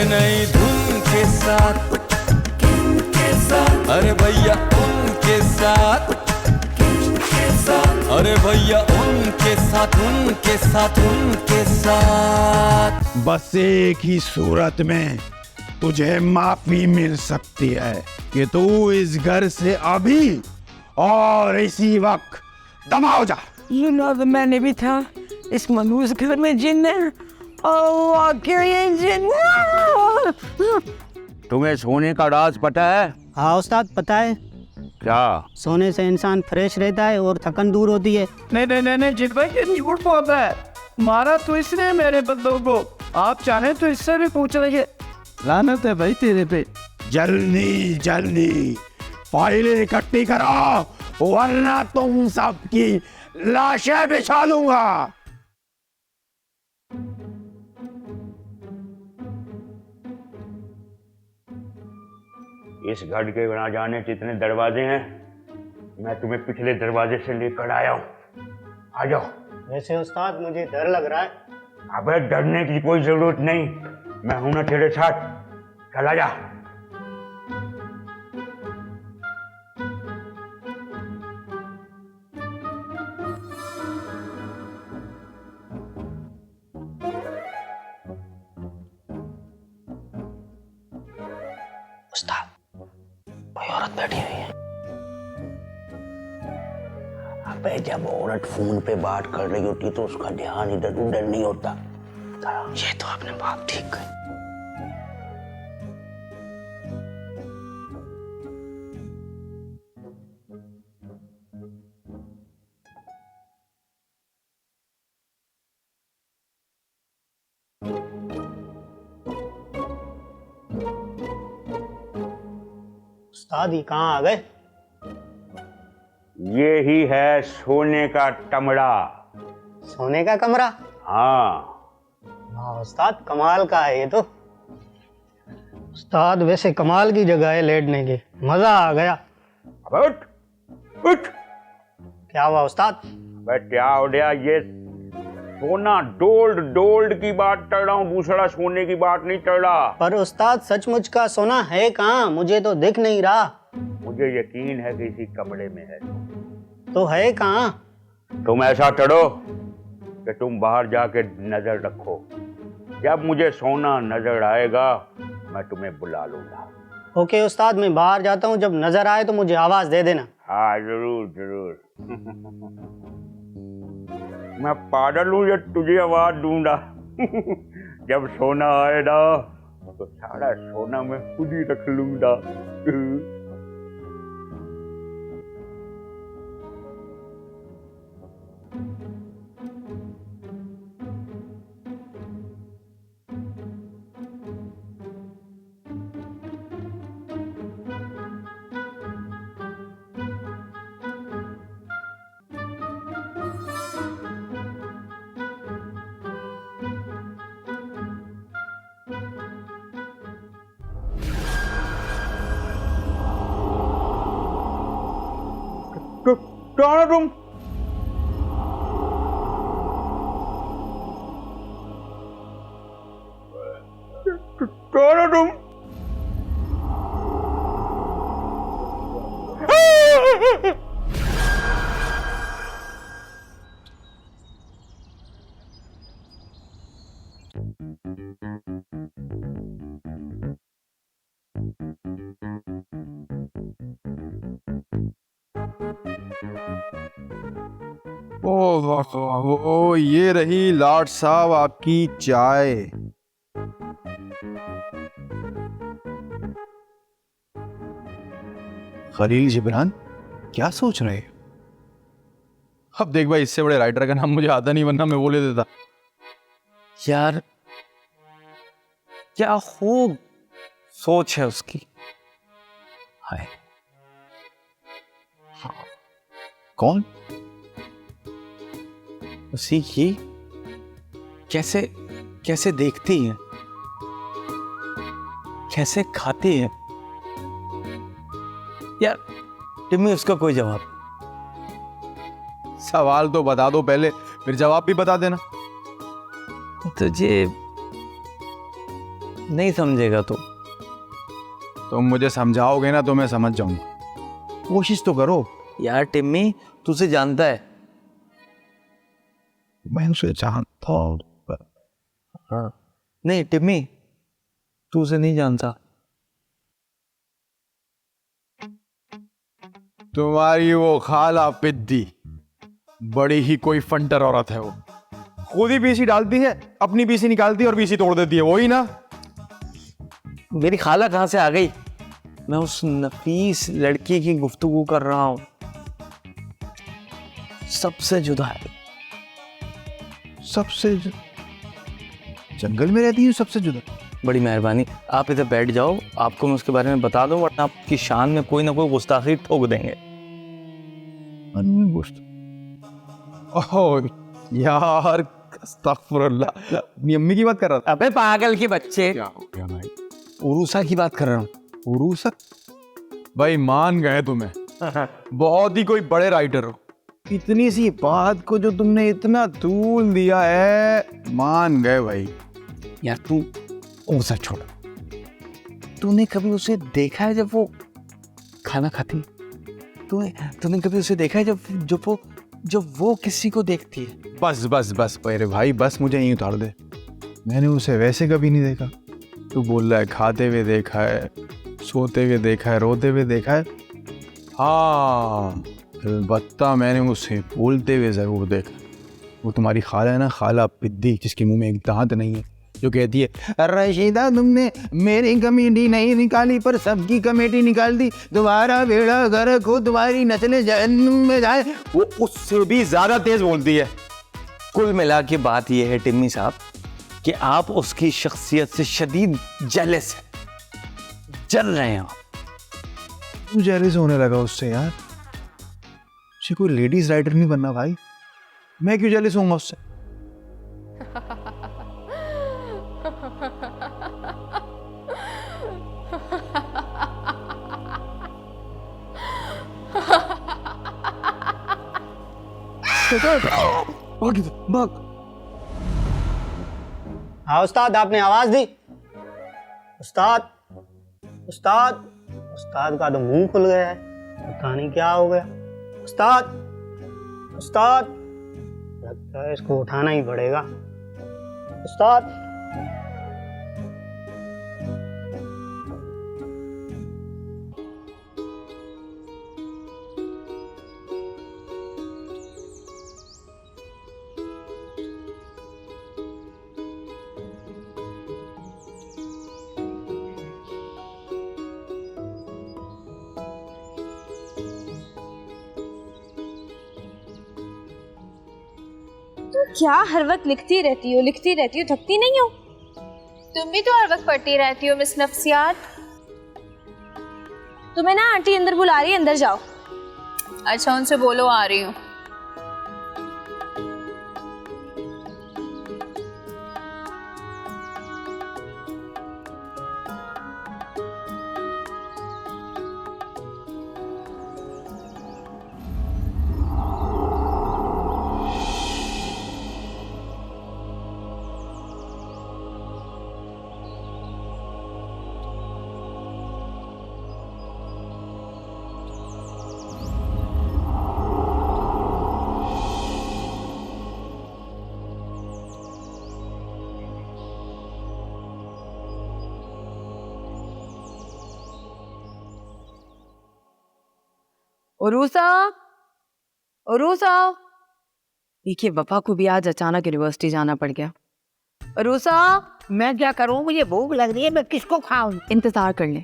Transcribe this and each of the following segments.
अरे नई धुन के साथ, किनके साथ, अरे भैया उनके साथ, किनके साथ, अरे भैया उनके साथ, उनके साथ, उनके साथ। बस एक ही सूरत में तुझे माफी मिल सकती है कि तू इस घर से अभी और इसी वक्त दमाओ जा। सुना तो मैंने भी था इस मनूस घर में जिन्न है। अल्लाह के ये जिन्न। तुम्हें सोने का राज पता है? हाँ उस्ताद पता है। क्या? सोने से इंसान फ्रेश रहता है और थकन दूर होती है। नहीं जिन भाई ये झूठ बोलता है। मारा तो इसने मेरे बंदों को, आप चाहें तो इससे भी पूछ लीजिए। लानत है भाई तेरे पे। जल्दी जल्दी फाइलें इकट्ठी करो वरना तुम सबकी लाशें बिछा दूंगा। इस घर के ना जाने कितने दरवाजे हैं, मैं तुम्हें पिछले दरवाजे से लेकर आया हूँ। आ जाओ। वैसे उस्ताद मुझे डर लग रहा है। अबे डरने की कोई जरूरत नहीं, मैं हूं ना तेरे साथ। चला जा। उस्ताद कोई औरत बैठी हुई है। अबे जब औरत फोन पे बात कर रही होती तो उसका ध्यान इधर उधर नहीं होता। ये तो आपने बात ठीक कही। उस्ताद ही कहाँ आ गए? ये ही है सोने का कमरा। सोने का कमरा? हाँ। हाँ उस्ताद कमाल का है ये तो। उस्ताद वैसे कमाल की जगह है लेटने की, मजा आ गया। उठ उठ। क्या हुआ उस्ताद? क्या हो गया? ये सोना डोल्ड की बात कर रहा हूँ, दूसरा सोने की बात नहीं कर रहा। पर उस्ताद सचमुच का सोना है कहाँ? मुझे तो दिख नहीं रहा। मुझे यकीन है कि इसी कमरे में है। तो है कहाँ? तुम ऐसा करो कि तुम बाहर जाके नजर रखो, जब मुझे सोना नजर आएगा मैं तुम्हें बुला लूंगा। ओके उस्ताद, मैं बाहर जाता हूँ, जब नजर आए तो मुझे आवाज दे देना। हाँ जरूर जरूर। मैं पागल हूँ या तुझे आवाज दूंगा? जब सोना आएगा तो सारा सोना मैं खुद ही रख लूंगा। कौन हो तुम? कौन हो तुम? ओ ये रही लाट साहब आपकी चाय। खलील जिब्रान क्या सोच रहे? अब देख भाई, इससे बड़े राइटर का नाम मुझे आता नहीं, वरना मैं बोले देता। यार क्या खूब सोच है उसकी। हाय कौन? उसी की। कैसे कैसे देखती है, कैसे खाती है। यार टिम्मी उसका कोई जवाब। सवाल तो बता दो पहले, फिर जवाब भी बता देना। तुझे नहीं समझेगा तो। तुम मुझे समझाओगे ना तो मैं समझ जाऊंगा, कोशिश तो करो। यार टिम्मी, तुझे जानता है। मैं उसे जानता हूँ। हाँ नहीं टिम्मी, तू उसे नहीं जानता। तुम्हारी वो खाला पिद्दी बड़ी ही कोई फंटर औरत है। वो खुद ही बीसी डालती है, अपनी बीसी निकालती है और बीसी तोड़ देती है, वही ना। मेरी खाला कहाँ से आ गई? मैं उस नफीस लड़की की गुफ्तगू कर रहा हूँ, सबसे जुदा है। सबसे जंगल में रहती है सबसे जुदा। बड़ी मेहरबानी, आप इधर बैठ जाओ, आपको मैं उसके बारे में बता दूं, वरना आपकी शान में कोई ना कोई गुस्ताखी ठोक देंगे। ओह यार, अस्तगफुरुल्लाह, अपनी अम्मी की बात कर रहा था। अबे पागल के बच्चे, क्या हो गया भाई? उरूसा की बात कर रहा हूँ। उरूसा? भाई मान गए तुम्हें, बहुत ही कोई बड़े राइटर हो। इतनी सी बात को जो तुमने इतना तूल दिया है, मान गए भाई। यार तू उरूसा छोड़, तूने कभी उसे देखा है जब वो खाना खाती? तूने कभी उसे देखा है जब वो किसी को देखती है? बस बस बस मेरे भाई, बस मुझे यहीं उतार दे। मैंने उसे वैसे कभी नहीं देखा। तू बोल रहा है खाते हुए देखा है, सोते हुए देखा है, रोते हुए देखा है। हाँ अलबत्ता मैंने उसे बोलते हुए ज़रूर देखा। वो तुम्हारी खाला है ना, खाला पिद्दी, जिसके मुंह में एक दांत नहीं है, जो कहती है रशीदा तुमने मेरी कमेटी नहीं निकाली पर सबकी कमेटी निकाल दी, तुम्हारा बेड़ा गर्क हो, तुम्हारी नस्लें जहन्नुम में जाए। वो उससे भी ज़्यादा तेज़ बोलती है। कुल मिला के बात यह है टिम्मी साहब कि आप उसकी शख्सियत से शदीद जेलस हैं, जल रहे हैं आप। तू जेलस होने लगा उससे यार? मुझे कोई लेडीज राइटर नहीं बनना भाई, मैं क्यों जेलस होऊंगा उससे? हाँ उस्ताद, आपने आवाज दी। उस्ताद उस्ताद उस्ताद का तो मुंह खुल गया है, पता नहीं क्या हो गया। उस्ताद उस्ताद, लगता है इसको उठाना ही पड़ेगा। उस्ताद क्या हर वक्त लिखती रहती हो थकती नहीं हो? तुम भी तो हर वक्त पढ़ती रहती हो मिस नफ्सियात। तुम्हें ना आंटी अंदर बुला रही है, अंदर जाओ। अच्छा उनसे बोलो आ रही हूँ। उरूसा, उरूसा। देखिए वफा को भी आज अचानक यूनिवर्सिटी जाना पड़ गया। उरूसा, मैं क्या करूं, मुझे भूख लग रही है, मैं किसको खाऊं? इंतजार कर ले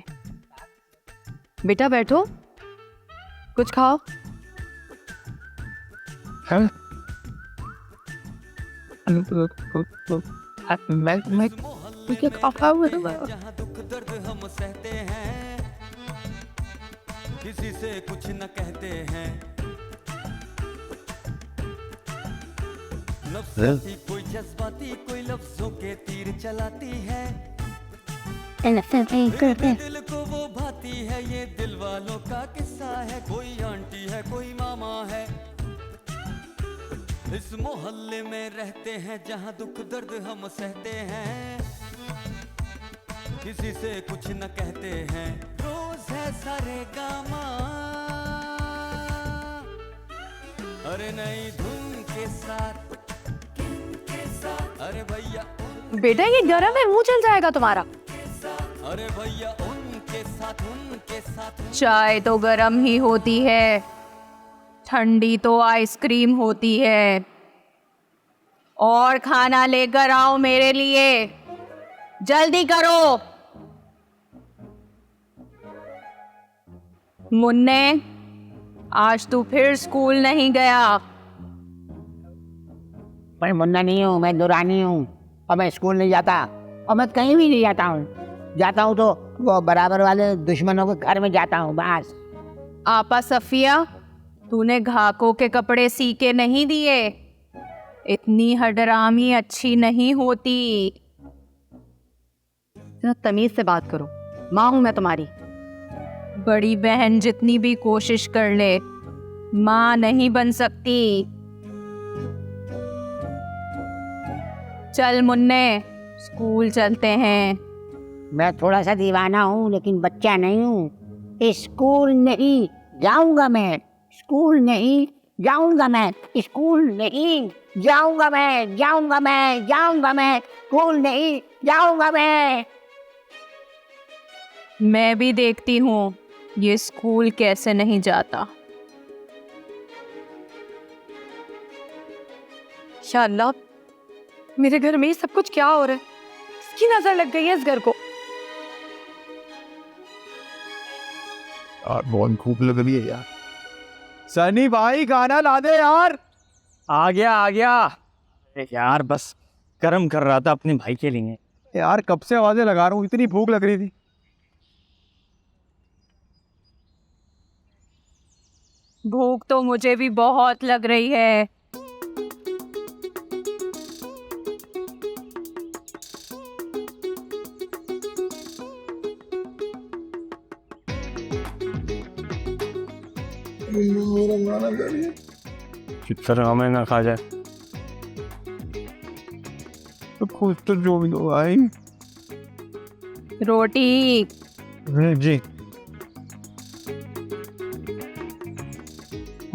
बेटा, बैठो कुछ खाओ। मैं तुझे खाऊं। जहाँ दुख दर्द हम सहते हैं, किसी से कुछ न कहते हैं। नफसाती कोई जज्बाती, कोई लफ्जों के तीर चलाती है। दिल को वो भाती है, ये दिल वालों का किस्सा है। कोई आंटी है, कोई मामा है, इस मोहल्ले में रहते हैं जहाँ दुख दर्द हम सहते हैं। किसी से कुछ न कहते हैं, रोज है सारे गामा। अरे नई धुन के साथ, के साथ, अरे भैया बेटा ये गरम है, मुंह जल जाएगा तुम्हारा। अरे भैया उनके साथ चाय तो गरम ही होती है, ठंडी तो आइसक्रीम होती है। और खाना लेकर आओ मेरे लिए, जल्दी करो। मुन्ने, आज तू फिर स्कूल नहीं गया। मैं मुन्ना नहीं हूँ, मैं दुरानी हूँ और मैं स्कूल नहीं जाता और मैं कहीं भी नहीं जाता हूँ। जाता हूँ तो वो बराबर वाले दुश्मनों के घर में जाता हूँ बस। आपा सफिया, तूने घाकों के कपड़े सी के नहीं दिए। इतनी हडरामी अच्छी नहीं होती। तमीज से बात करो, माँ हूं मैं तुम्हारी। बड़ी बहन जितनी भी कोशिश कर ले, माँ नहीं बन सकती। चल मुन्ने, स्कूल चलते हैं। मैं थोड़ा सा दीवाना हूँ लेकिन बच्चा नहीं हूँ। स्कूल नहीं जाऊंगा मैं, स्कूल नहीं जाऊंगा मैं, स्कूल नहीं जाऊंगा मैं, जाऊंगा मैं, जाऊंगा मैं, स्कूल नहीं जाऊंगा मैं। मैं भी देखती हूँ ये स्कूल कैसे नहीं जाता। शाल्लाह, मेरे घर में ये सब कुछ क्या हो रहा है? इसकी नजर लग गई है इस घर को। यार बहुत खूब लग रही है यार। सनी भाई गाना ला दे यार। आ गया। यार बस गर्म कर रहा था अपने भाई के लिए। यार कब से आवाजें लगा रहा हूँ, इतनी भूख लग रही थी। भूख तो मुझे भी बहुत लग रही है। कितना हमें ना खा जाए तो खुद तो जो भी दो भाई। रोटी। जी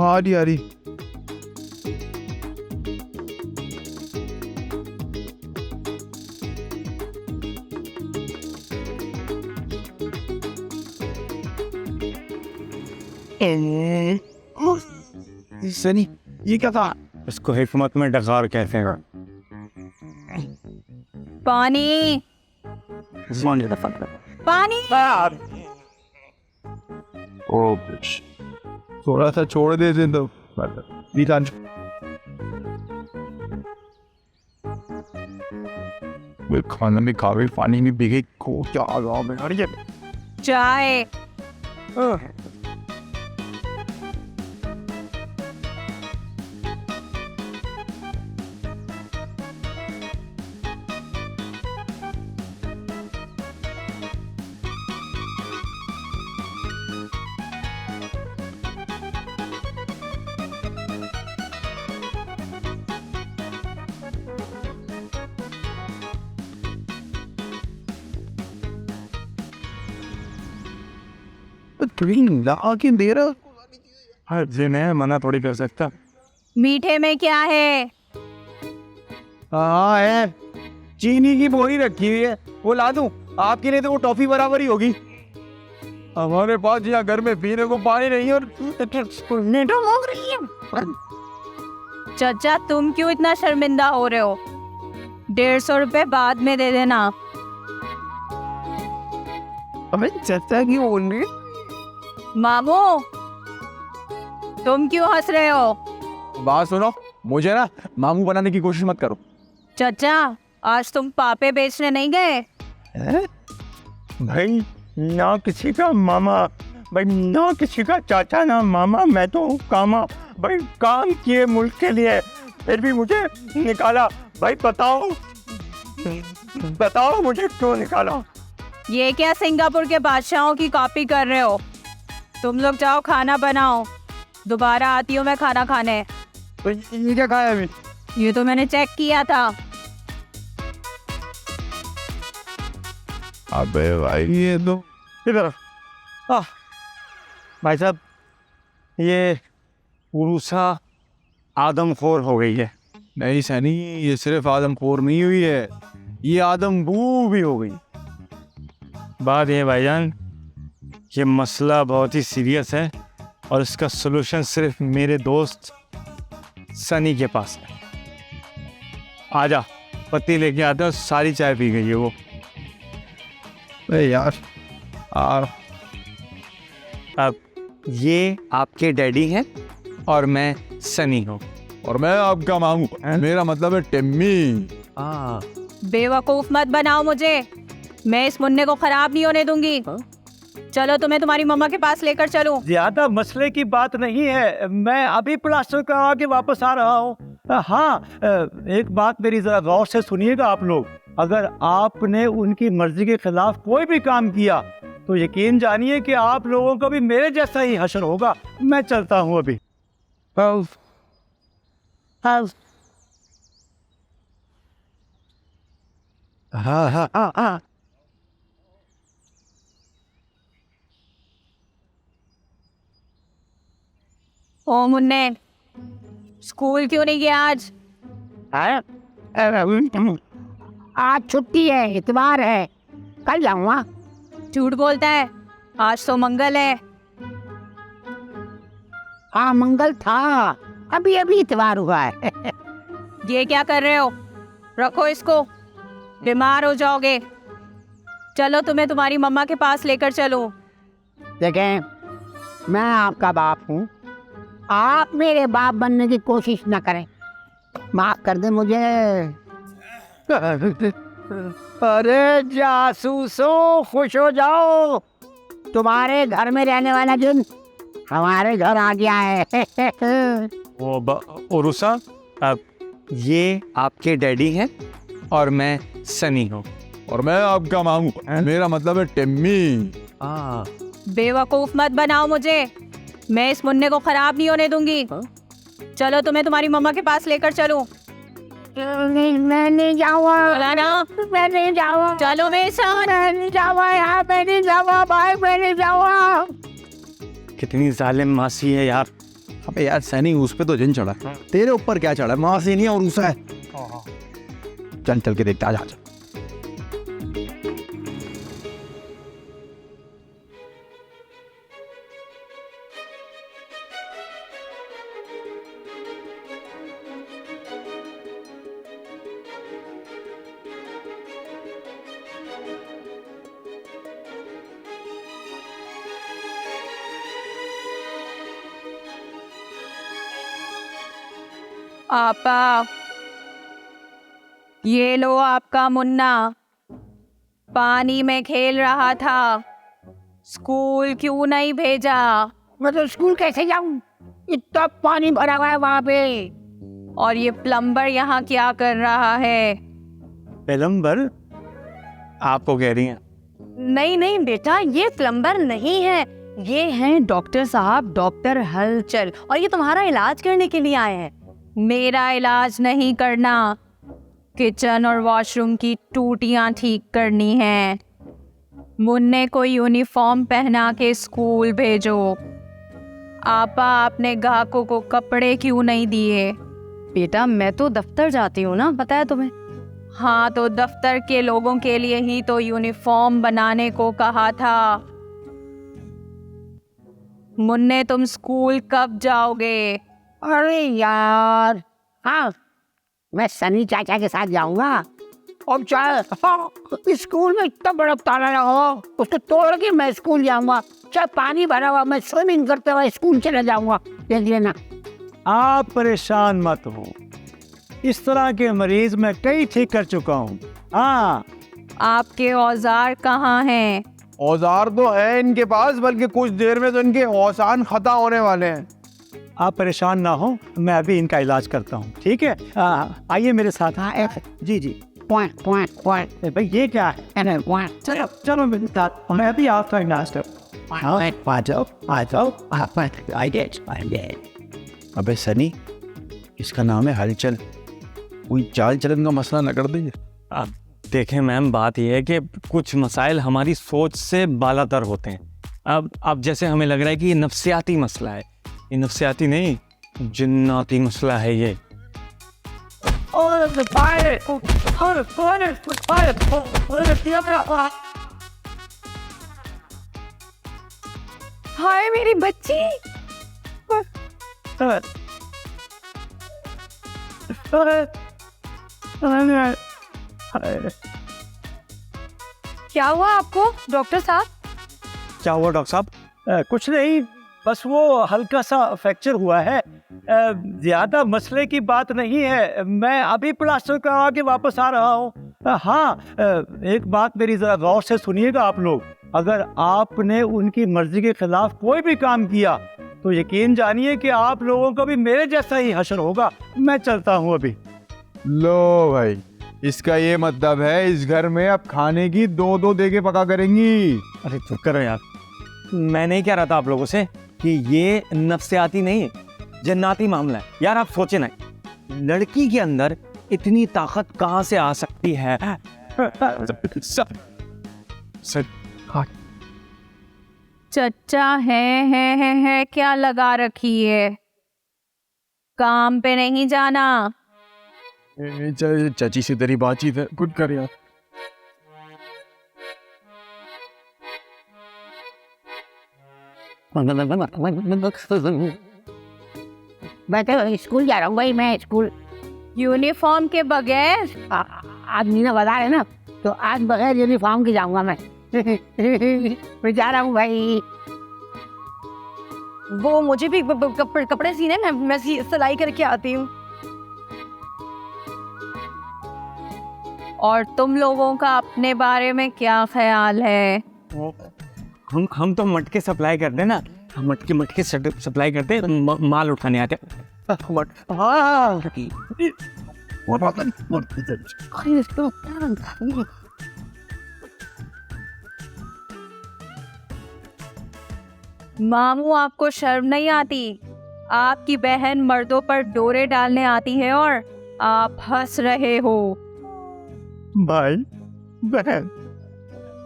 आ रही। सनी ये क्या था? इसको हिकमत में डकार कहते हैं। पानी। पानी। ओ थोड़ा सा छोड़ देते तो खाना में खा गई, पानी में भीगे को क्या आराम है। अरे चाय। ला के दे रहा। हर दिन है, मना थोड़ी कर सकता। मीठे में क्या है? हाँ है, चीनी की बोरी रखी हुई है, वो ला दूं आपके लिए? तो वो टॉफी बराबर ही होगी। हमारे पास यहाँ घर में पीने को पानी नहीं है और मांग रही है। चाचा तुम क्यों इतना शर्मिंदा हो रहे हो? 150 रुपए बाद में दे देना। अबे चाचा क्यों बोल रही? मामू तुम क्यों हंस रहे हो? बात सुनो, मुझे ना मामू बनाने की कोशिश मत करो। चाचा आज तुम पापे बेचने नहीं गए? भाई ना किसी का मामा, भाई ना किसी का चाचा, ना मामा, मैं तो हूँ कामा। भाई काम किए मुल्क के लिए, फिर भी मुझे निकाला। भाई बताओ मुझे क्यों निकाला? ये क्या सिंगापुर के बादशाहों की कॉपी कर रहे हो? तुम लोग जाओ खाना बनाओ, दोबारा आती हूँ मैं खाना खाने। तो ये क्या खाया अभी? ये तो मैंने चेक किया था। अबे भाई ये तो इधर भाई साहब, ये उरूसा आदमखोर हो गई है। नहीं सनी, ये सिर्फ आदमखोर नहीं हुई है, ये आदमबू भी हो गई। बात ये भाईजान, ये मसला बहुत ही सीरियस है और इसका सलूशन सिर्फ मेरे दोस्त सनी के पास है। आजा, पत्ती लेके आते हैं, सारी चाय पी गई है वो। अरे यार अब ये आपके डैडी हैं और मैं सनी हूँ। और मैं आपका मामू, मेरा मतलब है टिम्मी। बेवकूफ मत बनाओ मुझे, मैं इस मुन्ने को खराब नहीं होने दूंगी। चलो तुम्हें तुम्हारी मम्मा के पास लेकर चलूं। ज्यादा मसले की बात नहीं है, मैं अभी प्लास्टर करवा के वापस आ रहा हूँ। हाँ, एक बात मेरी जरा गौर से सुनिएगा आप लोग। अगर आपने उनकी मर्जी के खिलाफ कोई भी काम किया तो यकीन जानिए कि आप लोगों का भी मेरे जैसा ही हश्र होगा। मैं चलता हूँ अभी। हाँ। ओ मुन्ने, स्कूल क्यों नहीं गया आज? आज छुट्टी है, इतवार है, कल जाऊंगा। झूठ बोलता है, आज तो मंगल है। हाँ मंगल था, अभी अभी इतवार हुआ है। ये क्या कर रहे हो? रखो इसको, बीमार हो जाओगे। चलो तुम्हें तुम्हारी मम्मा के पास लेकर चलो। देखें, मैं आपका बाप हूँ, आप मेरे बाप बनने की कोशिश न करें, माफ कर दे मुझे। अरे जासूसों, खुश हो जाओ, तुम्हारे घर में रहने वाला जिन हमारे घर आ गया है। उरूसा, अब ये आपके डैडी हैं और मैं सनी हूँ। और मैं आपका मामू, मेरा मतलब है टिम्मी। बेवकूफ मत बनाओ मुझे, मैं इस मुन्ने को खराब नहीं होने दूंगी। चलो तुम्हें तुम्हारी मम्मा के पास लेकर चलूं। मैं नहीं जाऊँगा, मैं नहीं जाऊँगा। चलो मेरे साथ। मैं नहीं जाऊँगा यार, मैं नहीं जाऊँगा भाई, मैं नहीं जाऊँगा। कितनी जालिम मासी है यार। अबे यार सनी, उस पे तो जिन चढ़ा, तेरे ऊपर क्या चढ़ा? माँ से नहीं है और उसा है। चल के देखता, आजा। आपा, ये लो आपका मुन्ना, पानी में खेल रहा था, स्कूल क्यों नहीं भेजा? मैं तो स्कूल कैसे जाऊं, इतना पानी भरा हुआ है वहाँ पे। और ये प्लम्बर यहाँ क्या कर रहा है? प्लम्बर? आपको कह रही हैं? नहीं नहीं बेटा, ये प्लम्बर नहीं है, ये हैं डॉक्टर साहब, डॉक्टर हलचल, और ये तुम्हारा इलाज करने के लिए आए हैं। मेरा इलाज नहीं करना, किचन और वॉशरूम की टूटियां ठीक करनी है। मुन्ने को यूनिफॉर्म पहना के स्कूल भेजो। आपा, आपने ग्राहकों को कपड़े क्यों नहीं दिए? बेटा मैं तो दफ्तर जाती हूँ ना, पता है तुम्हें। हाँ तो दफ्तर के लोगों के लिए ही तो यूनिफॉर्म बनाने को कहा था। मुन्ने तुम स्कूल कब जाओगे? अरे यार, हाँ मैं सनी चाचा के साथ जाऊंगा। अब चाहे स्कूल में इतना बड़ा ताला लगा हो, उसको तोड़ के मैं स्कूल जाऊंगा। चाहे पानी भरा हुआ, मैं स्विमिंग करते हुए स्कूल चला जाऊंगा। देख लेना। आप परेशान मत हो, इस तरह के मरीज मैं कई ठीक कर चुका हूँ। हाँ, आपके औजार कहाँ हैं? औजार तो है इनके पास, बल्कि कुछ देर में तो इनके औसान खत्म होने वाले हैं। आप परेशान ना हो, मैं अभी इनका इलाज करता हूँ, ठीक है? आइए मेरे साथ। हाँ जी जी। पॉइंट भाई ये क्या है? चलो चलो मेरे साथ, मैं अभी आपका इलाज अबे सनी, इसका नाम है हलचल, कोई चाल चलन का मसला न कर दीजिए। देखें मैम, बात यह है कि कुछ मसाइल हमारी सोच से बालातर होते हैं। अब जैसे हमें लग रहा है कि ये नफ्सियाती मसला है। ये नफ्सियाती नहीं, जिन्नाती मसला है ये। हाय मेरी बच्ची। क्या हुआ आपको डॉक्टर साहब? क्या हुआ डॉक्टर साहब? कुछ नहीं, बस वो हल्का सा फ्रैक्चर हुआ है। ज्यादा मसले की बात नहीं है। मैं अभी प्लास्टर करवा के वापस आ रहा हूँ। हाँ, एक बात मेरी जरा गौर से सुनिएगा आप लोग। अगर आपने उनकी मर्जी के खिलाफ कोई भी काम किया तो यकीन जानिए कि आप लोगों का भी मेरे जैसा ही हश्र होगा। मैं चलता हूँ अभी। लो भाई, इसका ये मतलब है इस घर में अब खाने की 2-2 देके पका करेंगी। अरे चुप करो यार, मैं नहीं कह रहा था आप लोगों से कि ये नफ्सियाती नहीं, जन्नाती मामला है। यार आप सोचे ना, लड़की के अंदर इतनी ताकत कहाँ से आ सकती है? चच्चा है क्या लगा रखी है? काम पे नहीं जाना? चाची से तेरी बातचीत है, कुछ कर यार। मैं तो स्कूल जा रहा हूँ भाई, मैं स्कूल। यूनिफॉर्म के बगैर? आज मीना बता रहे ना, तो आज बगैर यूनिफॉर्म के जाऊंगा मैं। मैं जा रहा हूँ भाई। वो मुझे भी कपड़े सीने, मैं सिलाई करके आती हूँ। और तुम लोगों का अपने बारे में क्या ख्याल है? हम तो मटके सप्लाई करते हैं ना, हम मटके सप्लाई करते हैं, माल उठाने आते हैं। मामू, आपको शर्म नहीं आती? आपकी बहन मर्दों पर डोरे डालने आती है और आप हंस रहे हो। भाई बहन,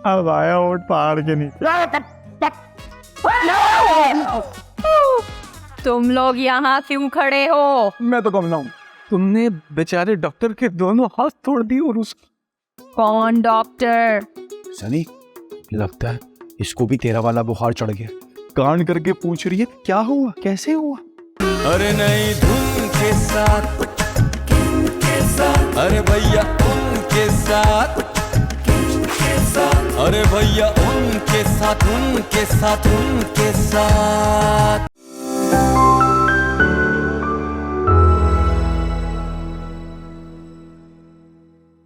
अब आया ओट पहाड़ के नीचे। तुम लोग यहाँ क्यों खड़े हो? मैं तो कम हूँ। तुमने बेचारे डॉक्टर के दोनों हाथ तोड़ दिए और उस... कौन डॉक्टर? सनी, लगता है इसको भी तेरा वाला बुखार चढ़ गया। कान करके पूछ रही है क्या हुआ, कैसे हुआ? अरे नहीं धुन के साथ, अरे भैया उनके साथ, अरे भैया उनके साथ, उनके साथ, उनके साथ।